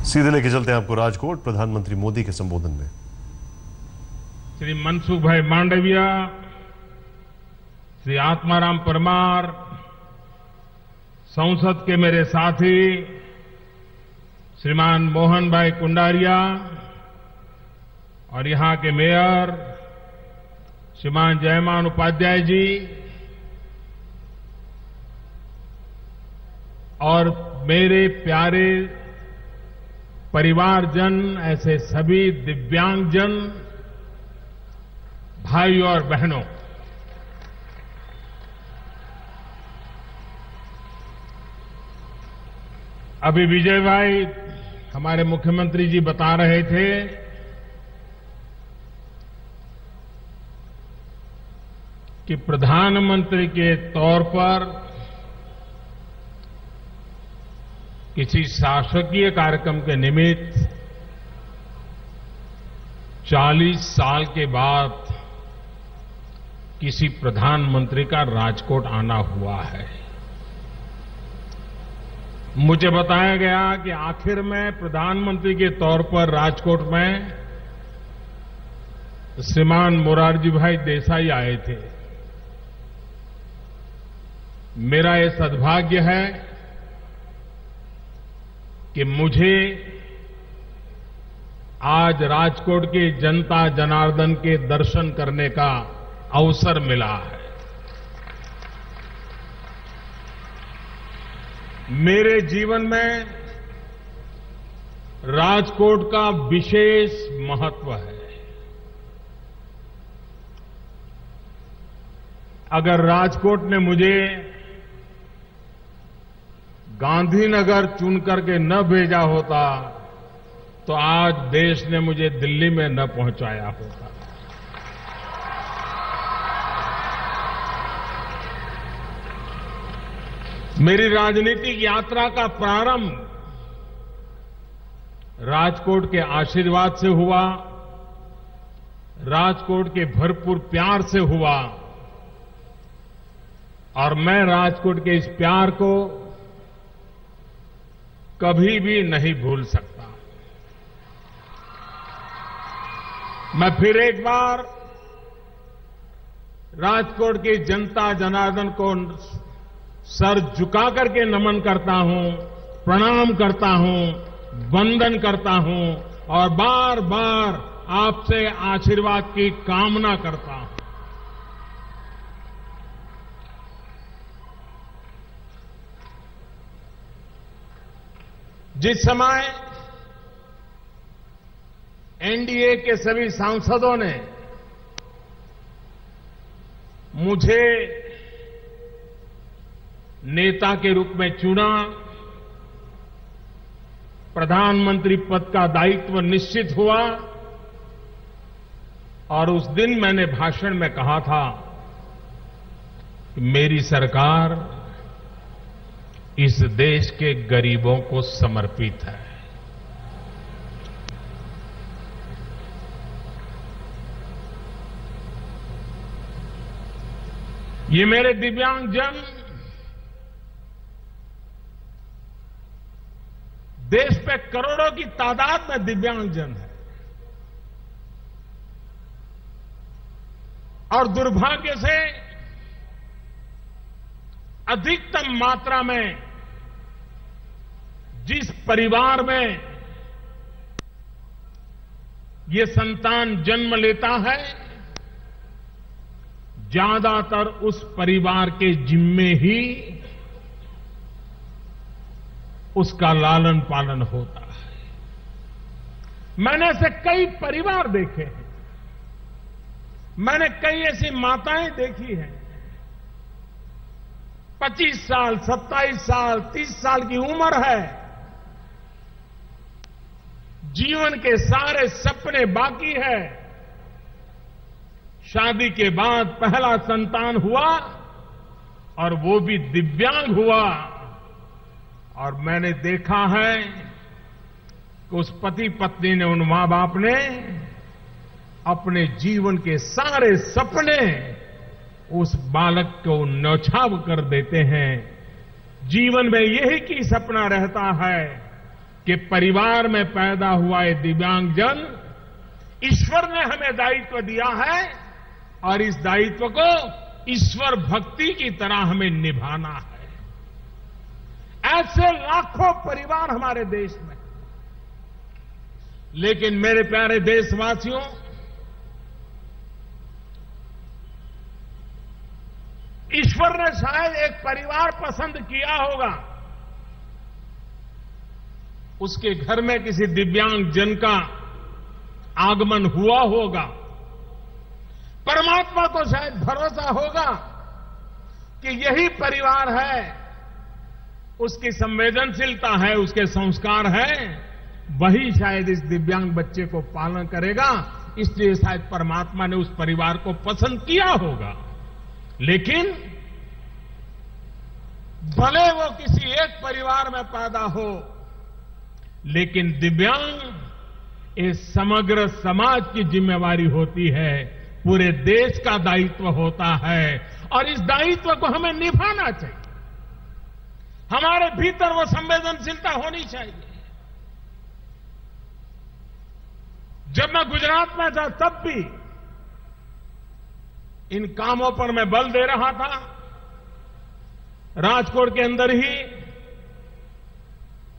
सीधे लेके चलते हैं आपको राजकोट प्रधानमंत्री मोदी के संबोधन में। श्री मनसुख भाई मांडविया, श्री आत्माराम परमार, संसद के मेरे साथी श्रीमान मोहन भाई कुंडारिया और यहां के मेयर श्रीमान जयमान उपाध्याय जी और मेरे प्यारे परिवारजन, ऐसे सभी दिव्यांगजन भाई और बहनों, अभी विजय भाई हमारे मुख्यमंत्री जी बता रहे थे कि प्रधानमंत्री के तौर पर किसी शासकीय कार्यक्रम के निमित्त 40 साल के बाद किसी प्रधानमंत्री का राजकोट आना हुआ है। मुझे बताया गया कि आखिर में प्रधानमंत्री के तौर पर राजकोट में श्रीमान मोरारजी भाई देसाई आए थे। मेरा ये सद्भाग्य है कि मुझे आज राजकोट के जनता जनार्दन के दर्शन करने का अवसर मिला है। मेरे जीवन में राजकोट का विशेष महत्व है। अगर राजकोट ने मुझे गांधीनगर चुनकर के न भेजा होता तो आज देश ने मुझे दिल्ली में न पहुंचाया होता। मेरी राजनीतिक यात्रा का प्रारंभ राजकोट के आशीर्वाद से हुआ, राजकोट के भरपूर प्यार से हुआ और मैं राजकोट के इस प्यार को कभी भी नहीं भूल सकता। मैं फिर एक बार राजकोट की जनता जनार्दन को सर झुका करके नमन करता हूं, प्रणाम करता हूं, वंदन करता हूं और बार बार आपसे आशीर्वाद की कामना करता हूं। जिस समय एनडीए के सभी सांसदों ने मुझे नेता के रूप में चुना, प्रधानमंत्री पद का दायित्व निश्चित हुआ और उस दिन मैंने भाषण में कहा था कि मेरी सरकार इस देश के गरीबों को समर्पित है। ये मेरे दिव्यांगजन देश पे करोड़ों की तादाद में दिव्यांगजन है और दुर्भाग्य से अधिकतम मात्रा में जिस परिवार में ये संतान जन्म लेता है, ज्यादातर उस परिवार के जिम्मे ही उसका लालन पालन होता है। मैंने ऐसे कई परिवार देखे हैं, मैंने कई ऐसी माताएं देखी हैं 25 साल, 27 साल, 30 साल की उम्र है, जीवन के सारे सपने बाकी है, शादी के बाद पहला संतान हुआ और वो भी दिव्यांग हुआ और मैंने देखा है कि उस पति पत्नी ने, उन मां बाप ने अपने जीवन के सारे सपने उस बालक को न्यौछावर कर देते हैं। जीवन में यही की सपना रहता है कि परिवार में पैदा हुआ ये दिव्यांगजन ईश्वर ने हमें दायित्व दिया है और इस दायित्व को ईश्वर भक्ति की तरह हमें निभाना है। ऐसे लाखों परिवार हमारे देश में। लेकिन मेरे प्यारे देशवासियों, ईश्वर ने शायद एक परिवार पसंद किया होगा, उसके घर में किसी दिव्यांग जन का आगमन हुआ होगा। परमात्मा को शायद भरोसा होगा कि यही परिवार है, उसकी संवेदनशीलता है, उसके संस्कार हैं, वही शायद इस दिव्यांग बच्चे को पालन करेगा। इसलिए शायद परमात्मा ने उस परिवार को पसंद किया होगा। लेकिन भले वो किसी एक परिवार में पैदा हो, लेकिन दिव्यांग ये समग्र समाज की जिम्मेवारी होती है, पूरे देश का दायित्व होता है और इस दायित्व को हमें निभाना चाहिए। हमारे भीतर वो संवेदनशीलता होनी चाहिए। जब मैं गुजरात में था तब भी इन कामों पर मैं बल दे रहा था। राजकोट के अंदर ही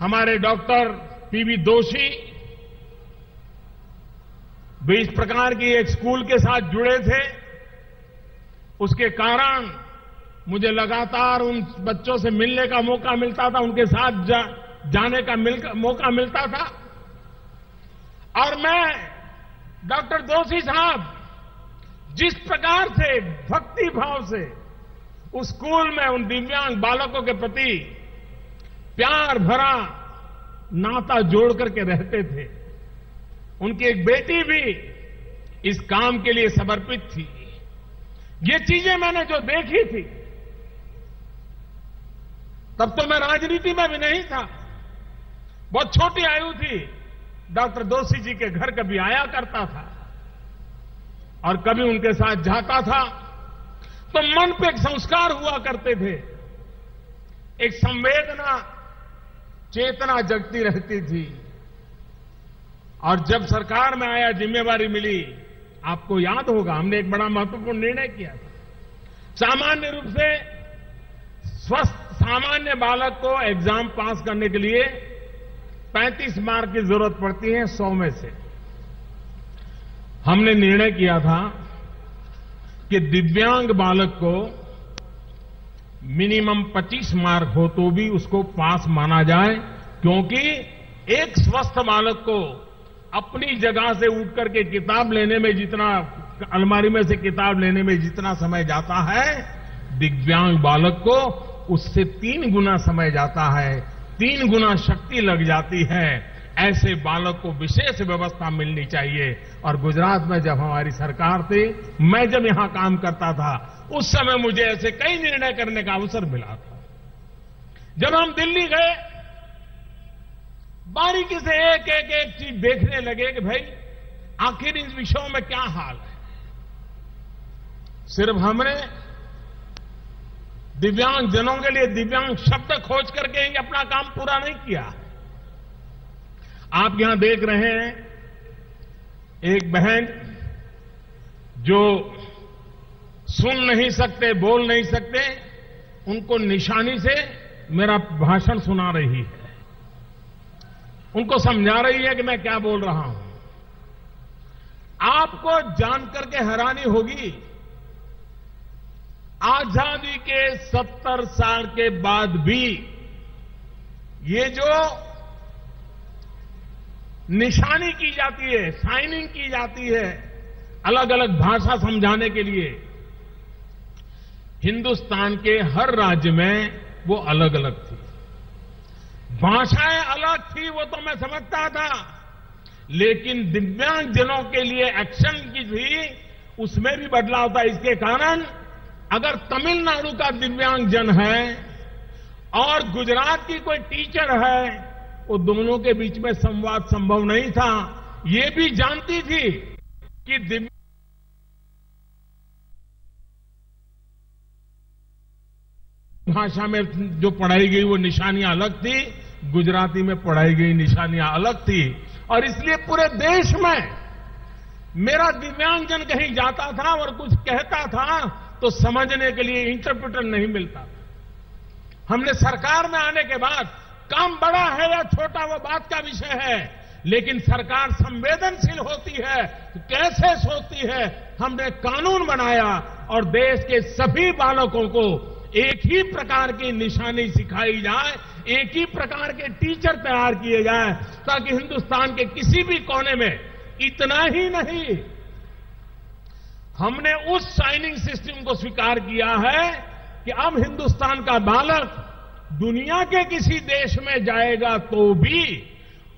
हमारे डॉक्टर पीवी दोषी भी इस प्रकार की एक स्कूल के साथ जुड़े थे। उसके कारण मुझे लगातार उन बच्चों से मिलने का मौका मिलता था, उनके साथ जाने का मौका मिलता था। और मैं डॉक्टर दोषी साहब जिस प्रकार से भक्ति भाव से उस स्कूल में उन दिव्यांग बालकों के प्रति प्यार भरा नाता जोड़ करके रहते थे, उनकी एक बेटी भी इस काम के लिए समर्पित थी। ये चीजें मैंने जो देखी थी, तब तो मैं राजनीति में भी नहीं था, बहुत छोटी आयु थी। डॉक्टर दोषी जी के घर कभी आया करता था और कभी उनके साथ जाता था, तो मन पे एक संस्कार हुआ करते थे, एक संवेदना चेतना जगती रहती थी। और जब सरकार में आया, जिम्मेवारी मिली, आपको याद होगा हमने एक बड़ा महत्वपूर्ण निर्णय किया था। सामान्य रूप से स्वस्थ सामान्य बालक को एग्जाम पास करने के लिए 35 मार्क की जरूरत पड़ती है 100 में से। हमने निर्णय किया था कि दिव्यांग बालक को मिनिमम 25 मार्क हो तो भी उसको पास माना जाए, क्योंकि एक स्वस्थ बालक को अपनी जगह से उठ करके किताब लेने में जितना, अलमारी में से किताब लेने में जितना समय जाता है, दिव्यांग बालक को उससे 3 गुना समय जाता है, 3 गुना शक्ति लग जाती है। ऐसे बालक को विशेष व्यवस्था मिलनी चाहिए। और गुजरात में जब हमारी सरकार थी, मैं जब यहां काम करता था, उस समय मुझे ऐसे कई निर्णय करने का अवसर मिला था। जब हम दिल्ली गए, बारीकी से एक एक एक चीज देखने लगे कि भाई आखिर इन विषयों में क्या हाल है। सिर्फ हमने दिव्यांग जनों के लिए दिव्यांग शब्द खोज करके ही अपना काम पूरा नहीं किया। आप यहां देख रहे हैं एक बहन जो सुन नहीं सकते, बोल नहीं सकते, उनको निशानी से मेरा भाषण सुना रही है, उनको समझा रही है कि मैं क्या बोल रहा हूं। आपको जानकर के हैरानी होगी, आजादी के 70 साल के बाद भी ये जो निशानी की जाती है, साइनिंग की जाती है अलग अलग भाषा समझाने के लिए, हिंदुस्तान के हर राज्य में वो अलग अलग थी। भाषाएं अलग थी, वो तो मैं समझता था, लेकिन दिव्यांग जनों के लिए एक्शन की थी, उसमें भी बदलाव था। इसके कारण अगर तमिलनाडु का दिव्यांग जन है और गुजरात की कोई टीचर है, वो दोनों के बीच में संवाद संभव नहीं था। ये भी जानती थी कि दिव्यांग भाषा में जो पढ़ाई गई वो निशानियां अलग थी, गुजराती में पढ़ाई गई निशानियां अलग थी और इसलिए पूरे देश में मेरा दिव्यांगजन कहीं जाता था और कुछ कहता था तो समझने के लिए इंटरप्रेटर नहीं मिलता था। हमने सरकार में आने के बाद काम बड़ा है या छोटा वो बात का विषय है, लेकिन सरकार संवेदनशील होती है तो कैसे सोचती है। हमने कानून बनाया और देश के सभी बालकों को एक ही प्रकार की निशानी सिखाई जाए, एक ही प्रकार के टीचर तैयार किए जाए ताकि हिंदुस्तान के किसी भी कोने में, इतना ही नहीं हमने उस साइनिंग सिस्टम को स्वीकार किया है कि अब हिंदुस्तान का बालक दुनिया के किसी देश में जाएगा तो भी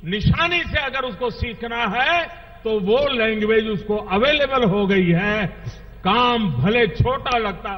निशानी से अगर उसको सीखना है तो वो लैंग्वेज उसको अवेलेबल हो गई है। काम भले छोटा लगता